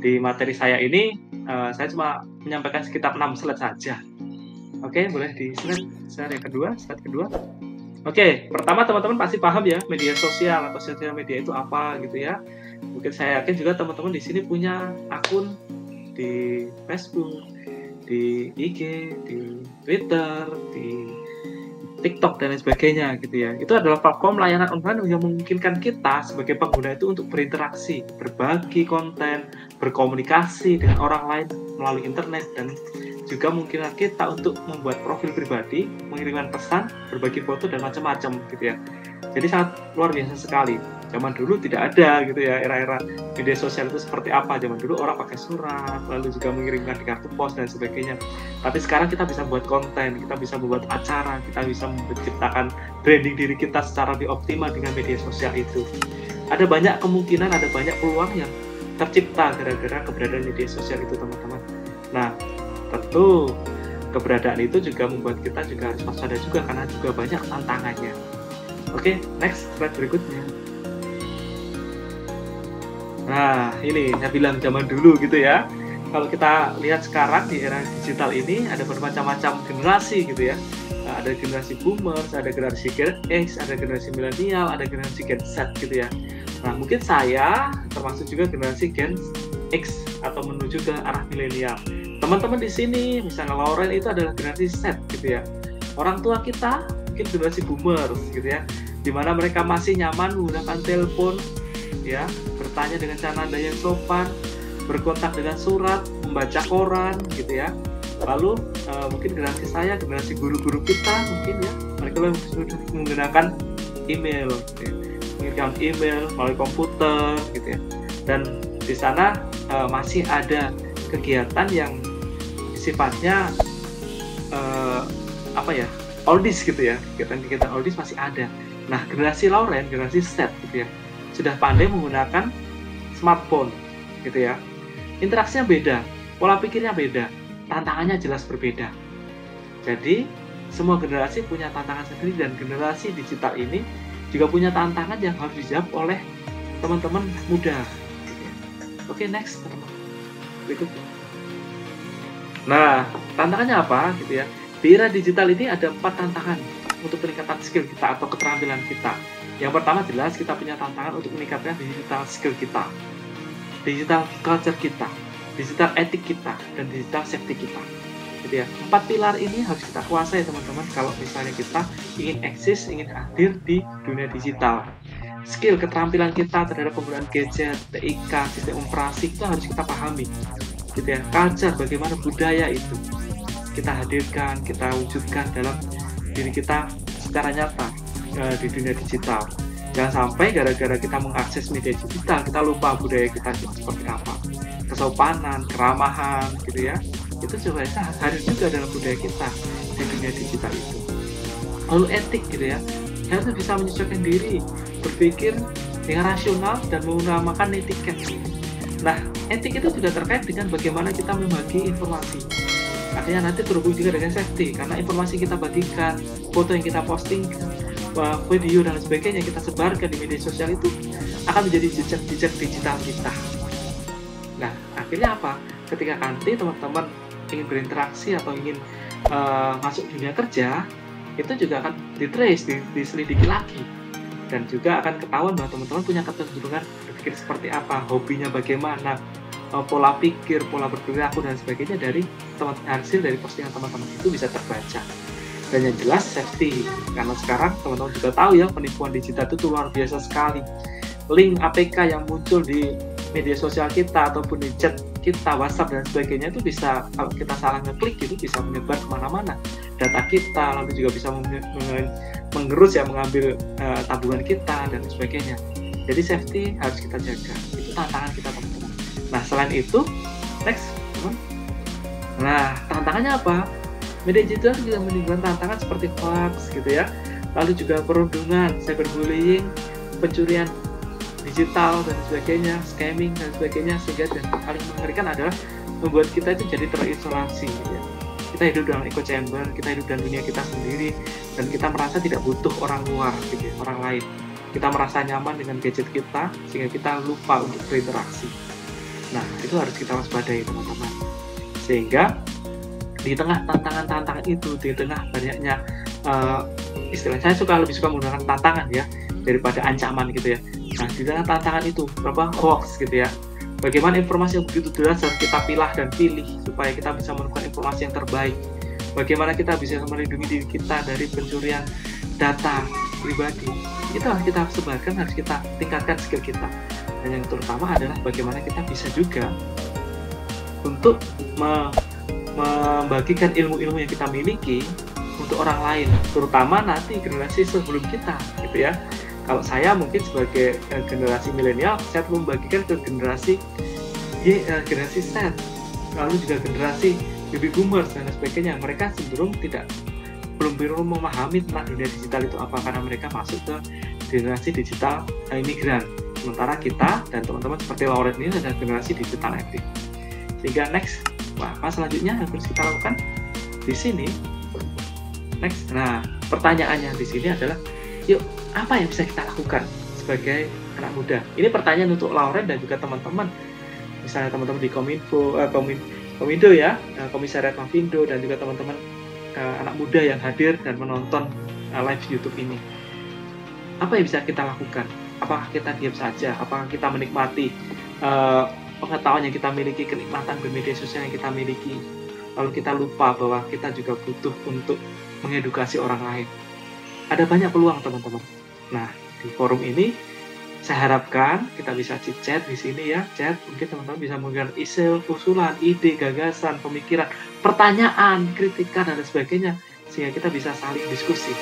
di materi saya ini, saya cuma menyampaikan sekitar 6 slide saja. Oke, boleh di slide yang kedua, slide kedua. Oke, pertama teman-teman pasti paham ya, media sosial atau sosial media itu apa gitu ya. Mungkin saya yakin juga teman-teman di sini punya akun di Facebook, di IG, di Twitter, di TikTok dan lain sebagainya gitu ya. Itu adalah platform layanan online yang memungkinkan kita sebagai pengguna itu untuk berinteraksi, berbagi konten, berkomunikasi dengan orang lain melalui internet, dan juga memungkinkan kita untuk membuat profil pribadi, mengirimkan pesan, berbagi foto dan macam-macam gitu ya. Jadi sangat luar biasa sekali. Zaman dulu tidak ada gitu ya, era-era media sosial itu seperti apa. Zaman dulu orang pakai surat, lalu juga mengirimkan di kartu pos dan sebagainya. Tapi sekarang kita bisa buat konten, kita bisa membuat acara, kita bisa menciptakan branding diri kita secara lebih optimal dengan media sosial itu. Ada banyak kemungkinan, ada banyak peluang yang tercipta gara-gara keberadaan media sosial itu, teman-teman. Nah, tentu keberadaan itu juga membuat kita juga harus waspada juga, karena juga banyak tantangannya. Oke, next slide berikutnya. Nah, ini saya bilang zaman dulu gitu ya. Kalau kita lihat sekarang di era digital ini ada bermacam-macam generasi gitu ya. Ada generasi boomers, ada generasi Gen X, ada generasi milenial, ada generasi Gen Z gitu ya. Nah, mungkin saya termasuk juga generasi Gen X atau menuju ke arah milenial. Teman-teman di sini, misalnya Lauren itu adalah generasi Z gitu ya. Orang tua kita mungkin generasi boomers gitu ya, dimana mereka masih nyaman menggunakan telepon ya, bertanya dengan cara nada yang sopan, berkontak dengan surat, membaca koran gitu ya. Lalu mungkin generasi saya, generasi guru-guru kita mungkin ya, mereka sudah menggunakan email gitu ya, mengirimkan email melalui komputer gitu ya. Dan di sana masih ada kegiatan yang sifatnya oldies gitu ya, kegiatan oldies masih ada. Nah, generasi Lauren, generasi Z gitu ya, sudah pandai menggunakan smartphone gitu ya. Interaksinya beda, pola pikirnya beda, tantangannya jelas berbeda. Jadi semua generasi punya tantangan sendiri, dan generasi digital ini juga punya tantangan yang harus dijawab oleh teman-teman muda gitu ya. Oke, next teman-teman, berikutnya. Nah, tantangannya apa gitu ya. Di era digital ini ada 4 tantangan untuk peningkatan skill kita atau keterampilan kita. Yang pertama jelas kita punya tantangan untuk meningkatkan digital skill kita, digital culture kita, digital etik kita, dan digital safety kita. Jadi ya, 4 pilar ini harus kita kuasai teman-teman kalau misalnya kita ingin eksis, ingin hadir di dunia digital. Skill keterampilan kita terhadap penggunaan gadget, TIK, sistem operasi itu harus kita pahami. Gitu ya, culture, bagaimana budaya itu kita hadirkan, kita wujudkan dalam diri kita secara nyata di dunia digital. Jangan sampai gara-gara kita mengakses media digital kita lupa budaya kita seperti apa, kesopanan, keramahan gitu ya, itu sebenarnya hadir juga dalam budaya kita di dunia digital itu. Lalu etik gitu ya, kita harus bisa menyesuaikan diri, berpikir dengan rasional dan mengutamakan etiket. Nah, etik itu juga terkait dengan bagaimana kita membagi informasi. Artinya nanti terhubung juga dengan safety, karena informasi kita bagikan, foto yang kita posting, video dan sebagainya kita sebarkan di media sosial itu akan menjadi jejak digital kita. Nah, akhirnya apa? Ketika nanti teman-teman ingin berinteraksi atau ingin masuk dunia kerja, itu juga akan ditrace, diselidiki lagi, dan juga akan ketahuan bahwa teman-teman punya kecenderungan berpikir seperti apa, hobinya bagaimana, pola pikir, pola berperilaku dan sebagainya dari hasil dari postingan teman-teman itu bisa terbaca. Dan yang jelas safety, karena sekarang teman-teman juga tahu ya, penipuan digital itu luar biasa sekali. Link APK yang muncul di media sosial kita ataupun di chat kita, WhatsApp dan sebagainya itu bisa, kalau kita salah ngeklik itu bisa menyebar kemana-mana data kita, lalu juga bisa mengerus ya, mengambil tabungan kita dan sebagainya. Jadi safety harus kita jaga, itu tantangan kita teman-teman. Nah, selain itu, next teman. Nah, tantangannya apa? Media digital juga menimbulkan tantangan seperti hoax gitu ya, lalu juga perundungan, cyberbullying, pencurian digital dan sebagainya, scamming dan sebagainya, sehingga yang paling mengerikan adalah membuat kita itu jadi terisolasi gitu ya. Kita hidup dalam echo chamber, kita hidup dalam dunia kita sendiri, dan kita merasa tidak butuh orang luar gitu ya, orang lain. Kita merasa nyaman dengan gadget kita sehingga kita lupa untuk berinteraksi. Nah, itu harus kita waspadai teman-teman. Sehingga di tengah tantangan-tantangan itu, di tengah banyaknya istilah saya lebih suka menggunakan tantangan ya daripada ancaman gitu ya. Nah, di tengah tantangan itu berapa hoax gitu ya. Bagaimana informasi yang begitu deras harus kita pilah dan pilih supaya kita bisa menemukan informasi yang terbaik. Bagaimana kita bisa melindungi diri kita dari pencurian data pribadi. Itu harus kita sebarkan, harus kita tingkatkan skill kita. Dan yang terutama adalah bagaimana kita bisa juga untuk membagikan ilmu-ilmu yang kita miliki untuk orang lain, terutama nanti generasi sebelum kita, gitu ya. Kalau saya mungkin sebagai generasi milenial, saya perlu membagikan ke generasi generasi Z, lalu juga generasi baby boomers dan sebagainya. Mereka cenderung belum memahami tentang dunia digital itu apa, karena mereka masuk ke generasi digital imigran. Sementara kita dan teman-teman seperti Lauren ini adalah generasi digital native. Sehingga apa selanjutnya yang harus kita lakukan di sini? Next. Nah, pertanyaannya di sini adalah, yuk, apa yang bisa kita lakukan sebagai anak muda? Ini pertanyaan untuk Lauren dan juga teman-teman. Misalnya teman-teman di Komindo ya, Komisariat Mavindo, dan juga teman-teman anak muda yang hadir dan menonton live YouTube ini. Apa yang bisa kita lakukan? Apakah kita diam saja? Apakah kita menikmati pengetahuan yang kita miliki, kenikmatan bermedia sosial yang kita miliki, lalu kita lupa bahwa kita juga butuh untuk mengedukasi orang lain? Ada banyak peluang teman-teman. Nah, di forum ini saya harapkan kita bisa chat di sini ya, chat. Mungkin teman-teman bisa memberikan usulan, ide, gagasan, pemikiran, pertanyaan, kritikan dan sebagainya, sehingga kita bisa saling diskusi.